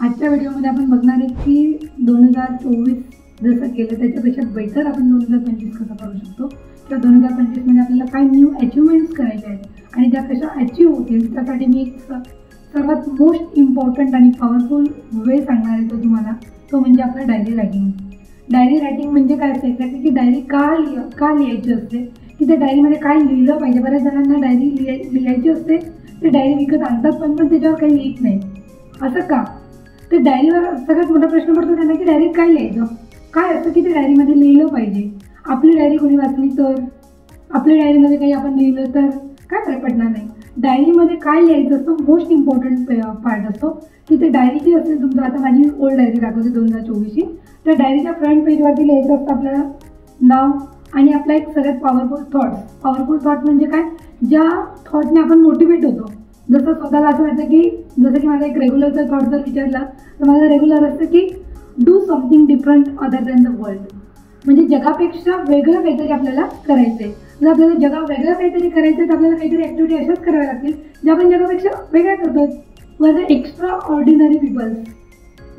आजच्या व्हिडिओमध्ये आपण बघणार आहे की 2024 जसं केलं त्याच्यापेक्षा बेटर आपण 2025 कसं करू शकतो किंवा 2025 मध्ये आपल्याला काय न्यू अचिव्हमेंट्स करायचे आहेत आणि त्या कशा अचीव्ह होतील त्यासाठी मी एक सर्वात मोस्ट इम्पॉर्टंट आणि पॉवरफुल वे सांगणार आहे तो तुम्हाला, तो म्हणजे आपलं डायरी रायटिंग. डायरी रायटिंग म्हणजे काय असतं एक्झॅक्टली की डायरी का लिहायची असते, की त्या डायरीमध्ये काय लिहिलं पाहिजे. बऱ्याच जणांना डायरी लिहायची असते, ते डायरी विकत आणतात पण त्याच्यावर काही लिहित नाही. असं का? ते डायरीवर सगळ्यात मोठा प्रश्न पडतो त्यांना की डायरीत काय लिहायचं, काय असतं की ते डायरीमध्ये लिहिलं पाहिजे. आपली डायरी कोणी वाचली तर, आपल्या डायरीमध्ये काही आपण लिहिलं तर काय फरक पडणार नाही. डायरीमध्ये काय लिहायचं असतं मोस्ट इम्पॉर्टंट पार्ट असतो की ते डायरी जी असेल तुमचं, आता माझी ओल्ड डायरी दाखवते 2024ची, त्या डायरीच्या फ्रंट पेजवरती लिहायचं असतं आपल्याला नाव आणि आपला एक सगळ्यात पॉवरफुल थॉट्स. पॉवरफुल थॉट म्हणजे काय, ज्या थॉटने आपण मोटिवेट होतो. जसं स्वतःला असं वाटतं की जसं की माझा एक रेग्युलरचा थॉट जर विचारला तर माझं रेग्युलर असतं की do something different other than the world. म्हणजे जगापेक्षा वेगळं काहीतरी आपल्याला करायचं आहे. जर आपल्याला जगा वेगळं काहीतरी करायचं तर आपल्याला काहीतरी ॲक्टिव्हिटी अशाच कराव्या लागतील ज्या आपण जगापेक्षा वेगळ्या करतो. म्हणजे एक्स्ट्रा ऑर्डिनरी पीपल्स,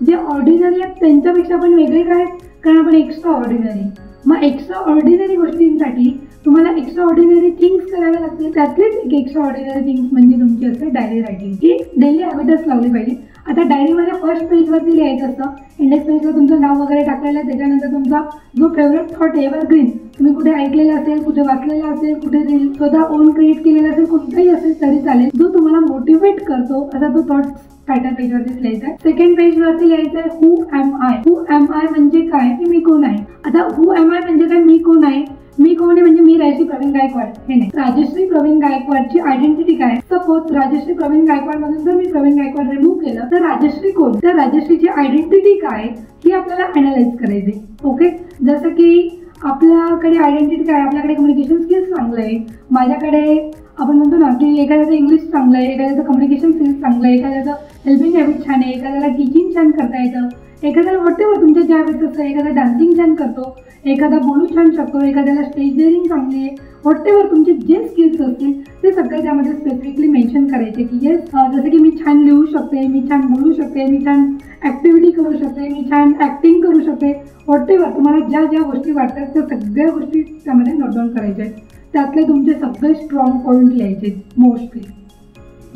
जे ऑर्डिनरी आहेत त्यांच्यापेक्षा आपण वेगळे काय, कारण आपण एक्स्ट्रा ऑर्डिनरी. मग एक्स्ट्रा ऑर्डिनरी गोष्टींसाठी तुम्हाला एक्स्ट्रा ऑर्डिनरी थिंग्स कराव्या लागतील. त्यातलीच एक एक्स्ट्रा ऑर्डिनरी थिंग्स म्हणजे तुमची असते डायरी रायटिंग, ही डेली हॅबिटच लावली पाहिजे. आता डायरीमध्ये फर्स्ट पेजवरती लिहायचं असतं, इंडेक्स पेजवर तुमचं नाव वगैरे टाकलेलं आहे, त्याच्यानंतर तुमचा जो फेवरेट थॉट एव्हरग्रीन तुम्ही कुठे ऐकलेला असेल, कुठे वाचलेला असेल, कुठे रील स्वतः ओन क्रिएट केलेला असेल, कोणताही असेल तरी चालेल, जो तुम्हाला मोटिवेट करतो असा तो थॉट टायटल पेजवरतीच लिहायचा आहे. सेकंड पेजवरती लिहायचं आहे who am I. Who am I म्हणजे काय, की मी कोण आहे. आता हू एम आय म्हणजे काय, मी कोण आहे. मी कोण आहे म्हणजे मी राजश्री प्रवीण गायकवाड हे नाही. राजश्री प्रवीण गायकवाडची आयडेंटिटी काय. सपोज राजश्री प्रवीण गायकवाड मधून जर मी प्रवीण गायकवाड रिमूव्ह केलं तर राजश्री कोण, तर राजश्रीची आयडेंटिटी काय ही आपल्याला अनालाइज करायची. ओके, जसं की आपल्याकडे आयडेंटिटी काय, आपल्याकडे कम्युनिकेशन स्किल्स चांगलं आहे, माझ्याकडे आपण म्हणतो ना की एखाद्याचं इंग्लिश चांगलं आहे, एखाद्याचं कम्युनिकेशन स्किल्स चांगलं आहे, एखाद्याचं हेल्पिंग हॅबिट छान आहे, एखाद्याला टीचिंग छान करता येतं, एखाद्याला व्हॉटेवर तुमच्या ज्या हॅबिट्स असतं, एखादा डान्सिंग छान करतो, एखादा बोलू छान शकतो, एखाद्याला स्टेज डेअरिंग चांगली आहे. व्हॉटेवर तुमचे जे स्किल्स असतील ते सगळे त्यामध्ये स्पेसिफिकली मेन्शन करायचे की येस, जसं की मी छान लिहू शकते, मी छान बोलू शकते, मी छान ॲक्टिव्हिटी करू शकते, मी छान ॲक्टिंग करू शकते. व्हॉटेवर तुम्हाला ज्या ज्या गोष्टी वाटतात त्या सगळ्या गोष्टी त्यामध्ये नोट डाऊन करायच्या आहेत. त्यातले तुमचे सगळे स्ट्रॉंग पॉईंट लिहायचे मोस्टली.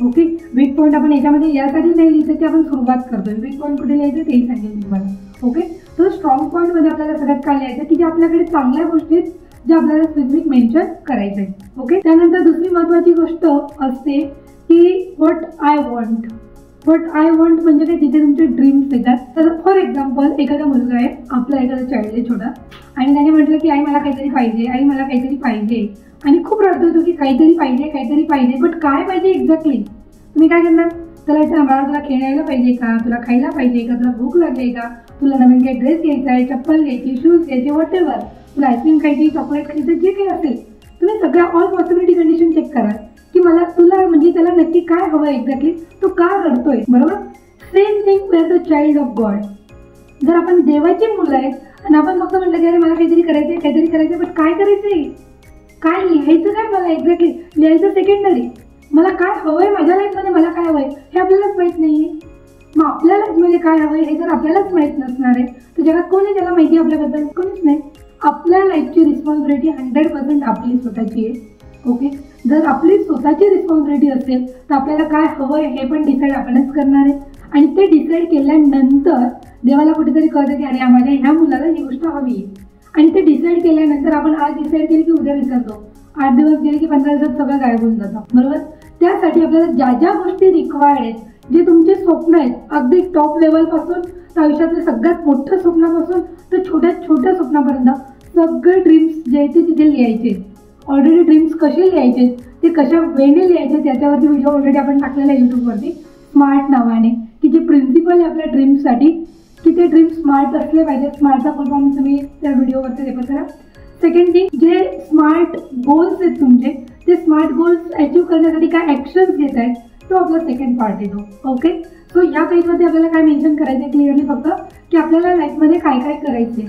ओके, वीक पॉईंट आपण याच्यामध्ये यासाठी नाही लिहितं की आपण सुरुवात करतोय. वीक पॉईंट कुठे लिहायचं तेही सांगेल तुम्हाला. ओके, तर स्ट्रॉंग पॉईंटमध्ये आपल्याला सगळ्यात काय लिहायचं की जे आपल्याकडे चांगल्या गोष्टी आहेत ज्या आपल्याला स्पेसिफिक मेन्शन करायचं आहे. ओके, त्यानंतर दुसरी महत्त्वाची गोष्ट असते की what I want. What I want म्हणजे काय, जिथे तुमचे ड्रीम्स येतात. तर फॉर एक्झाम्पल एखादा मुलगा आहे, आपला एखादा चाइल्ड आहे छोटा, आणि त्याने म्हटलं की आई मला काहीतरी पाहिजे, आई मला काहीतरी पाहिजे, आणि खूप रडतो तो की काहीतरी पाहिजे काहीतरी पाहिजे. बट काय पाहिजे एक्झॅक्टली, तुम्ही काय करणार. त्याला बाळा तुला खेळायला पाहिजे का, तुला खायला पाहिजे का, तुला भूक लागली का, तुला नवीन काही ड्रेस घ्यायचा आहे, चप्पल घ्यायची, शूज घ्यायचे, व्हॉटेवर, तुला आईस्क्रीम खायची, चॉकलेट खायचं, जे काही असेल तुम्ही सगळ्या ऑल पॉसिबिलिटी कंडिशन चेक करा की मला तुला म्हणजे त्याला नक्की काय हवं एक्झॅक्टली, तो का रडतोय. बरोबर, same thing we are the child of God. जर आपण देवाची मुलं आहेत आणि आपण फक्त म्हटलं की अरे मला काहीतरी करायचंय काहीतरी करायचंय, पण काय करायचंय, काय लिहायचं काय मला एक्झॅक्टली, लिहायचं सेकंडरी. मला काय हवंय माझ्या लाईफमध्ये, मला काय हवंय हे आपल्यालाच माहित नाहीये. मग आपल्या लाईफमध्ये काय हवंय हे जर आपल्यालाच माहित नसणार आहे तर जगात कोणी त्याला माहिती आपल्याबद्दल, कोणीच नाही. आपल्या लाईफची रिस्पॉन्सिबिलिटी 100% आपली स्वतःची आहे. ओके, जर आपली स्वतःची रिस्पॉन्सिबिलिटी असेल तर आपल्याला काय हवंय हे पण डिसाईड आपणच करणार आहे. आणि ते डिसाईड केल्यानंतर देवाला कुठेतरी कळतं की अरे माझ्या ह्या मुलाला ही गोष्ट हवी आहे. आणि ते डिसाईड केल्यानंतर आपण आज डिसाईड केली की उद्या विसरतो, 8 दिवस गेले की 15 दिवसात सगळं गायब होऊन जातं. बरोबर, त्यासाठी आपल्याला ज्या ज्या गोष्टी रिक्वायर्ड आहेत, जे तुमचे स्वप्न आहेत, अगदी टॉप लेवलपासून तर आयुष्यातल्या सगळ्यात मोठं स्वप्नापासून तर छोट्यात छोट्या स्वप्नापर्यंत सगळे ड्रीम्स जे आहेत ते तिथे लिहायचे. ऑलरेडी ड्रीम्स कसे लिहायचे, ते कशा वेने लिहायचे त्याच्यावरती व्हिडिओ ऑलरेडी आपण टाकलेला आहे यूट्यूबवरती स्मार्ट नावाने, की जे प्रिन्सिपल आहे आपल्या ड्रीम्ससाठी की ते ड्रीम स्मार्ट असले पाहिजे. स्मार्टचा फुल फॉर्म तुम्ही त्या व्हिडिओवरती रेफर करा. सेकंड थिंग, जे स्मार्ट गोल्स आहेत तुमचे, ते स्मार्ट गोल्स अचीव्ह करण्यासाठी काय ॲक्शन्स घेत आहेत तो आपला सेकंड पार्ट येतो. ओके, सो या पेजमध्ये आपल्याला काय मेन्शन करायचं क्लिअरली फक्त की आपल्याला लाईफमध्ये काय काय करायचे.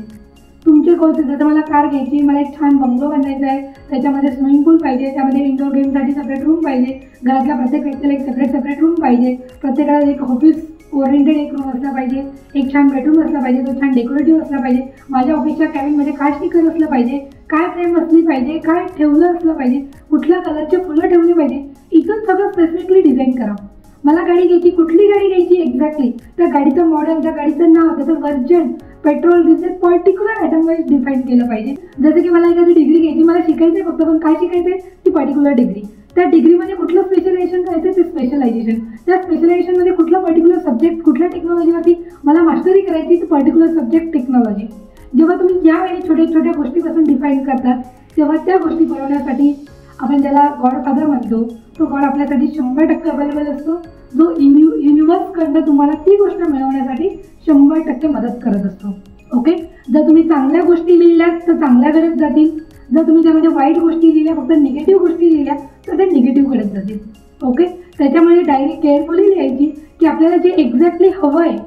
तुमचे गोल्स जसं मला कार घ्यायची, मला एक छान बंगलो बांधायचा आहे, त्याच्यामध्ये स्विमिंग पूल पाहिजे, त्यामध्ये इंडोर गेमसाठी सेपरेट रूम पाहिजे, घरातल्या प्रत्येक व्यक्तीला एक सेपरेट रूम पाहिजे, प्रत्येकाला एक ऑफिस ओरिएंटेड एक रूम असला पाहिजे, एक छान बेडरूम असला पाहिजे, तो छान डेकोरेटिव्ह असला पाहिजे, माझ्या ऑफिसच्या कॅबिनमध्ये काय स्टिकर असलं पाहिजे, काय फ्रेम असली पाहिजे, काय ठेवलं असलं पाहिजे, कुठल्या कलरचे फुलं ठेवली पाहिजे, इथून सगळं स्पेसिफिकली डिझाईन करा. मला गाडी घ्यायची, कुठली गाडी घ्यायची एक्झॅक्टली, त्या गाडीचं मॉडेल, त्या गाडीचं नाव, त्याचं version, petrol diesel particular item wise define केलं पाहिजे. जसं की मला एखादी डिग्री घ्यायची, मला शिकायचं आहे फक्त, पण काय शिकायचं आहे ती पर्टिक्युलर डिग्री. त्या डिग्रीमध्ये कुठलं स्पेशलायझेशन करायचं ते स्पेशलायझेशन, त्या स्पेशलायझेशनमध्ये कुठलं पर्टिक्युलर सब्जेक्ट, कुठल्या टेक्नॉलॉजीवरती मला मास्टरी करायची ती पर्टिक्युलर सब्जेक्ट टेक्नॉलॉजी. जेव्हा तुम्ही यावेळी छोट्या छोट्या गोष्टीपासून डिफाईन करतात तेव्हा त्या गोष्टी बनवण्यासाठी आपण ज्याला गॉडफादर म्हणतो तो गॉड आपल्यासाठी 100% अवेलेबल असतो, जो युनिव्हर्सकडनं तुम्हाला ती गोष्ट मिळवण्यासाठी 100% मदत करत असतो. ओके, जर तुम्ही चांगल्या गोष्टी लिहिल्यात तर चांगल्याकडेच जातील, जर तुम्ही त्यामध्ये वाईट गोष्टी लिहिल्या, फक्त निगेटिव्ह गोष्टी लिहिल्या तर ते निगेटिव्हकडेच जातील. ओके, त्याच्यामुळे डायरी केअरफुली लिहायची की आपल्याला जे एक्झॅक्टली हवं आहे,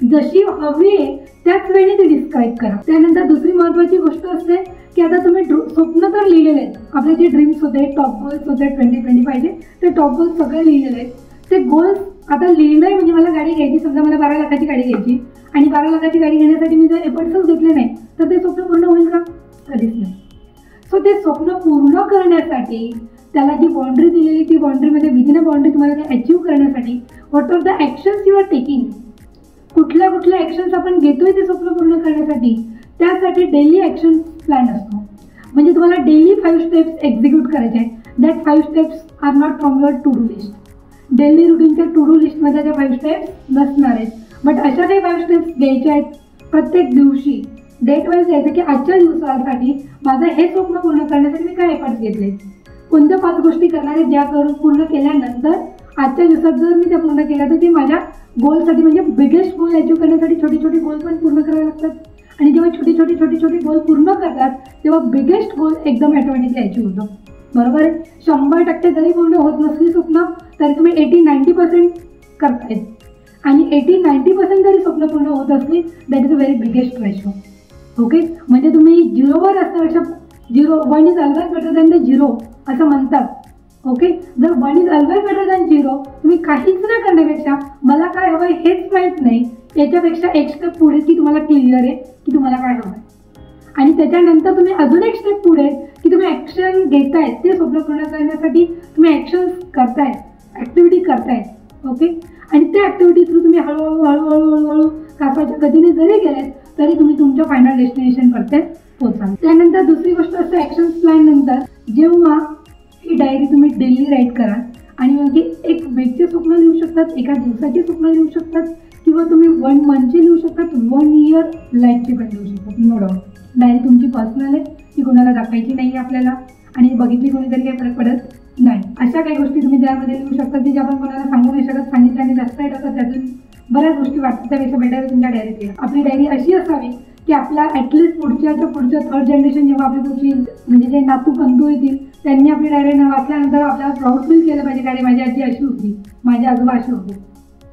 जशी हवी आहे त्याच वेळी ते डिस्क्राईब करा. त्यानंतर दुसरी महत्त्वाची गोष्ट असते की आता तुम्ही स्वप्न तर लिहिलेले आहेत, आपले जे ड्रीम्स होते, टॉप गोल्स होते 2025चे, ते टॉप गोल्स सगळे लिहिलेले आहेत. ते गोल्स आता लिहिलं आहे म्हणजे मला गाडी घ्यायची, समजा मला 12 लाखाची गाडी घ्यायची आणि 12 लाखाची गाडी घेण्यासाठी मी जर एफर्ट्सच घेतले नाही तर ते स्वप्न पूर्ण होईल का? कधीच नाही. सो ते स्वप्न पूर्ण करण्यासाठी त्याला जी बाउंड्री दिलेली, ती बाउंड्रीमध्ये विदिन अ बाउंड्री तुम्हाला ते अचीव्ह करण्यासाठी what are the actions you are taking, कुठल्या कुठल्या ॲक्शन्स आपण घेतोय ते स्वप्न पूर्ण करण्यासाठी, त्यासाठी डेली ॲक्शन प्लॅन असतो. म्हणजे तुम्हाला डेली 5 स्टेप्स एक्झिक्यूट करायचे आहेत. That 5 steps are not from your to do list. Daily रुटीनच्या टू डू लिस्टमध्ये त्या 5 स्टेप्स नसणार आहेत, बट अशा काही 5 स्टेप्स घ्यायच्या आहेत प्रत्येक दिवशी डेट वाईज द्यायचं की आजच्या दिवसासाठी माझं हे स्वप्न पूर्ण करण्यासाठी मी काय एफर्ट्स घेतले, कोणत्या 5 गोष्टी करणार आहेत ज्या करून पूर्ण केल्यानंतर आजच्या दिवसात जर मी त्या पूर्ण केल्या तर ते माझ्या गोलसाठी, म्हणजे बिगेस्ट गोल अचीव्ह करण्यासाठी छोटे छोटे गोल पण पूर्ण करावे लागतात. आणि जेव्हा छोटे छोटे गोल पूर्ण करतात तेव्हा बिगेस्ट गोल एकदम ऑटोमॅटिकली अचीव्ह होतो. बरोबर आहे. 100% जरी पूर्ण होत नसली स्वप्न तरी तुम्ही 80-90% करतायत, आणि 80-90% जरी स्वप्न पूर्ण होत असली that is a very biggest ratio. Okay, म्हणजे तुम्ही 0वर असण्यापेक्षा 1 is always better than the 0 असं म्हणतात. ओके, जर 1 इज ऑलवेज बेटर दॅन 0, तुम्ही काहीच न करण्यापेक्षा मला काय हवं आहे हेच माहीत नाही याच्यापेक्षा एक स्टेप पुढे की तुम्हाला क्लिअर आहे की तुम्हाला काय हवं आहे, आणि त्याच्यानंतर तुम्ही अजून एक स्टेप पुढे की तुम्ही ॲक्शन घेतायत ते स्वप्न पूर्ण करण्यासाठी, तुम्ही ॲक्शन्स करतायत, ॲक्टिव्हिटी करतायत. ओके, आणि त्या ॲक्टिव्हिटी थ्रू तुम्ही हळूहळू कासाच्या गतीने जरी गेलेत तरी तुम्ही तुमच्या फायनल डेस्टिनेशनपर्यंत पोहोचाल. त्यानंतर दुसरी गोष्ट असते ॲक्शन प्लॅन नंतर, जेव्हा ही डायरी तुम्ही डेली राईट कराल आणि मग एक वीकचे स्वप्न लिहू शकतात, एका दिवसाचे स्वप्न लिहू शकतात, किंवा तुम्ही 1 मंथचे लिहू शकतात, 1 इयर लाईफचे पण लिहू शकतात. नो डाऊट डायरी तुमची पर्सनल आहे, ती कोणाला दाखवायची नाही आपल्याला, आणि बघितली कोणीतरी काही फरक पडत नाही. अशा काही गोष्टी तुम्ही त्यामध्ये लिहू शकता की ज्या आपण कोणाला सांगू नाही शकत, सांगितल्याने जास्त येत असतात, त्यातून बऱ्याच गोष्टी वाटतात, त्यापेक्षा बेटर तुमच्या डायरीत लिहा. आपली डायरी अशी असावी की आपल्या ॲटलिस्ट पुढच्या 3rd जनरेशन जेव्हा आपली पुढची म्हणजे जे नातू पंतू येतील त्यांनी आपली डायरी वाचल्यानंतर आपल्याला प्राऊड फील केलं पाहिजे, कारण माझी आजी अशी होती, माझे आजोबा असे होते.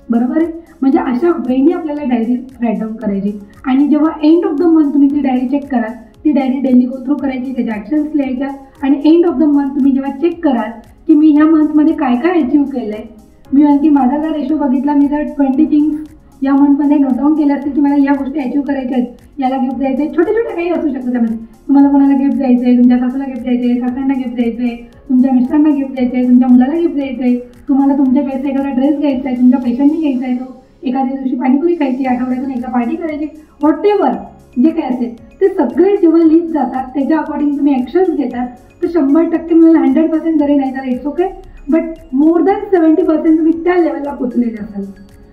बरोबर आहे. म्हणजे अशा वेळी आपल्याला डायरी राईट डाऊन करायची, आणि जेव्हा एंड ऑफ द मंथ तुम्ही ती डायरी चेक कराल, ती डायरी डेली गो थ्रू करायची, त्याच्या ॲक्शन्स लिहायच्या, आणि एंड ऑफ द मंथ तुम्ही जेव्हा चेक कराल की मी ह्या मंथमध्ये काय काय अचीव्ह केलं आहे, मी आणखी माझा जर रेशो बघितला, मी जर 20 थिंग्स या मंथमध्ये नोट डाऊन केल्या असतील की मला या गोष्टी अचीव्ह करायच्या आहेत, याला गिफ्ट द्यायचं आहे, छोटे छोटे काही असू शकतं त्यामध्ये, तुम्हाला कोणाला गिफ्ट द्यायचं आहे, तुमच्या सासूला गिफ्ट द्यायचं आहे, सासऱ्यांना गिफ्ट द्यायचं आहे, तुमच्या मिस्टरांना गिफ्ट द्यायचं आहे, तुमच्या मुलाला गिफ्ट द्यायचं आहे, तुम्हाला तुमच्या चॉईसचा एखादा ड्रेस घ्यायचा आहे, तुमच्या पैशांनी घ्यायचा आहे, तो एखाद्या दिवशी पाणीपुरी खायची, आठवड्यातून एकदा पार्टी करायची, व्हॉटेवर जे काय असेल ते सगळे जेव्हा लिस्ट जातात त्याच्या अकॉर्डिंग तुम्ही ॲक्शन्स घेतात तर 100% मिळेल. 100% जरी नाही तर it's okay, but more than 70% तुम्ही त्या लेवलला पोचलेले असाल.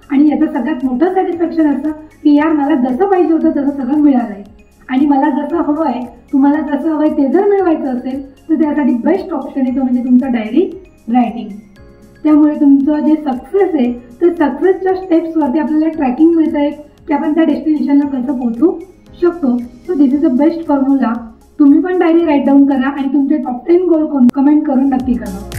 आणि याचं सगळ्यात मोठं सॅटिस्फॅक्शन असतं की यार मला जसं पाहिजे होतं तसं सगळं मिळालं आहे, आणि मला जसं हवं आहे, तुम्हाला जसं हवं आहे ते जर मिळवायचं असेल तर त्यासाठी बेस्ट ऑप्शन आहे तो म्हणजे तुमचा डायरी रायटिंग. त्यामुळे तुमचं जे सक्सेस आहे तर सक्सेसच्या स्टेप्सवरती आपल्याला ट्रॅकिंग मिळतं आहे की आपण त्या डेस्टिनेशनला कसं पोहोचू शकतो. So this is a best formula. तुम्ही पण डायरी राईट डाऊन करा आणि तुमचे टॉप 10 गोल कमेंट करून नक्की करा.